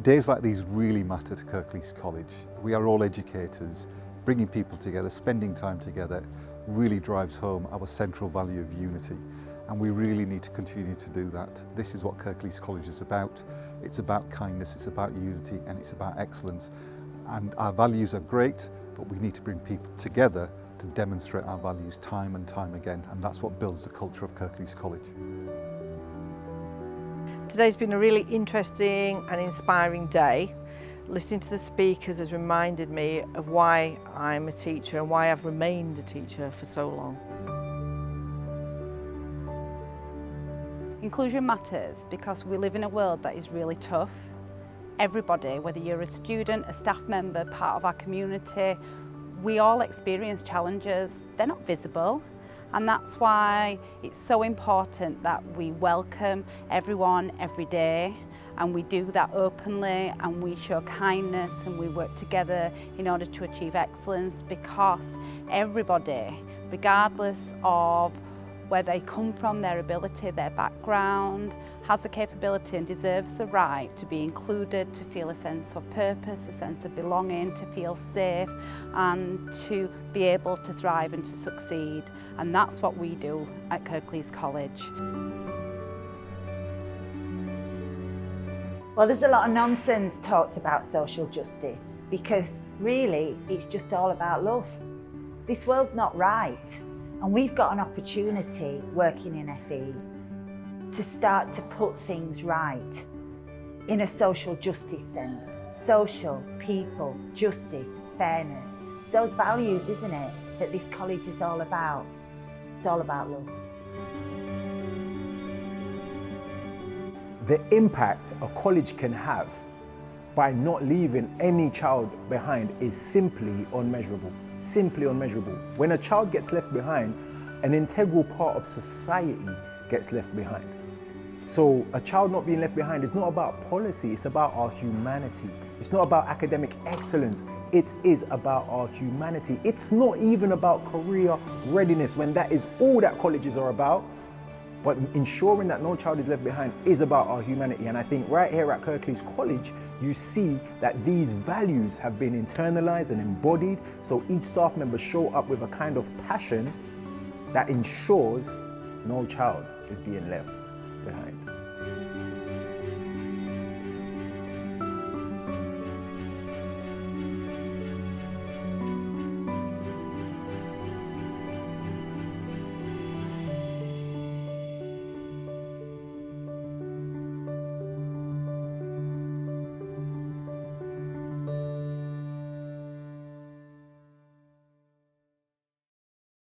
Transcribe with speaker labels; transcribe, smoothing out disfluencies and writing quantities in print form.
Speaker 1: Days like these really matter to Kirklees College. We are all educators. Bringing people together, spending time together really drives home our central value of unity. And we really need to continue to do that. This is what Kirklees College is about. It's about kindness, it's about unity, and it's about excellence. And our values are great, but we need to bring people together to demonstrate our values time and time again. And that's what builds the culture of Kirklees College.
Speaker 2: Today's been a really interesting and inspiring day. Listening to the speakers has reminded me of why I'm a teacher and why I've remained a teacher for so long.
Speaker 3: Inclusion matters because we live in a world that is really tough. Everybody, whether you're a student, a staff member, part of our community, we all experience challenges. They're not visible. And that's why it's so important that we welcome everyone every day, and we do that openly, and we show kindness, and we work together in order to achieve excellence, because everybody, regardless of where they come from, their ability, their background, has the capability and deserves the right to be included, to feel a sense of purpose, a sense of belonging, to feel safe, and to be able to thrive and to succeed. And that's what we do at Kirklees College.
Speaker 4: Well, there's a lot of nonsense talked about social justice, because really it's just all about love. This world's not right, and we've got an opportunity working in FE to start to put things right in a social justice sense. Social, people, justice, fairness. It's those values, isn't it, that this college is all about. It's all about love.
Speaker 5: The impact a college can have by not leaving any child behind is simply unmeasurable. Simply unmeasurable. When a child gets left behind, an integral part of society gets left behind. So a child not being left behind is not about policy, it's about our humanity. It's not about academic excellence, it is about our humanity. It's not even about career readiness, when that is all that colleges are about. But ensuring that no child is left behind is about our humanity. And I think right here at Kirklees College, you see that these values have been internalized and embodied. So each staff member show up with a kind of passion that ensures no child is being left behind.